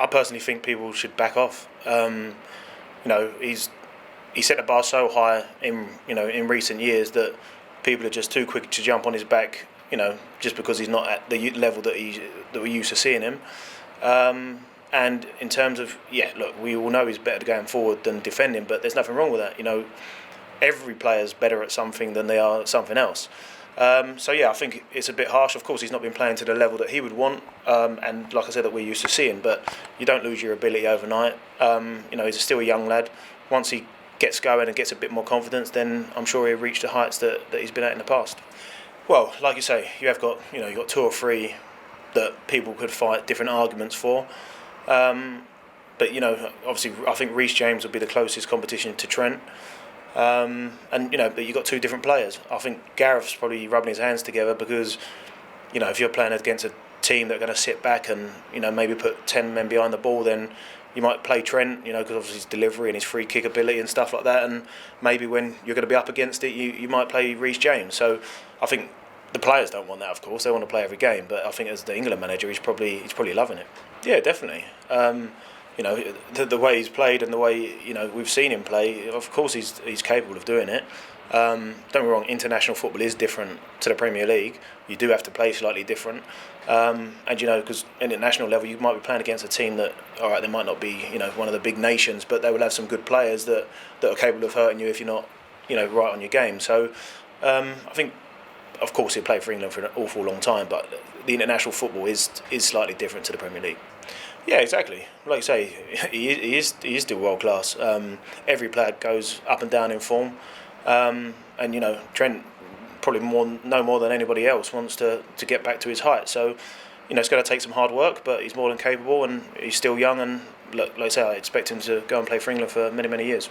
I personally think people should back off. He set the bar so high in recent years that people are just too quick to jump on his back. Just because he's not at the level that we're used to seeing him. And in terms of look, we all know he's better going forward than defending, but there's nothing wrong with that. Every player's better at something than they are at something else. I think it's a bit harsh. Of course, he's not been playing to the level that he would want, and like I said, that we're used to seeing. But you don't lose your ability overnight. He's still a young lad. Once he gets going and gets a bit more confidence, then I'm sure he'll reach the heights that he's been at in the past. Well, like you say, you've got two or three that people could fight different arguments for. But obviously, I think Reece James would be the closest competition to Trent. But you've got two different players. I think Gareth's probably rubbing his hands together because, if you're playing against a team that are going to sit back and, maybe put 10 men behind the ball, then you might play Trent, because obviously his delivery and his free kick ability and stuff like that. And maybe when you're going to be up against it, you might play Reece James. So I think the players don't want that, of course. They want to play every game. But I think as the England manager, he's probably loving it. Yeah, definitely. The way he's played and the way we've seen him play, of course he's capable of doing it. Don't get me wrong, international football is different to the Premier League. You do have to play slightly different, because at international level you might be playing against a team that, all right, they might not be one of the big nations, but they will have some good players that are capable of hurting you if you're not right on your game. So I think, of course, he'll play for England for an awful long time, but the international football is slightly different to the Premier League. Yeah, exactly. Like you say, he is still world class. Every player goes up and down in form, and Trent probably no more than anybody else wants to get back to his height. So it's going to take some hard work, but he's more than capable, and he's still young. And like I say, I expect him to go and play for England for many, many years.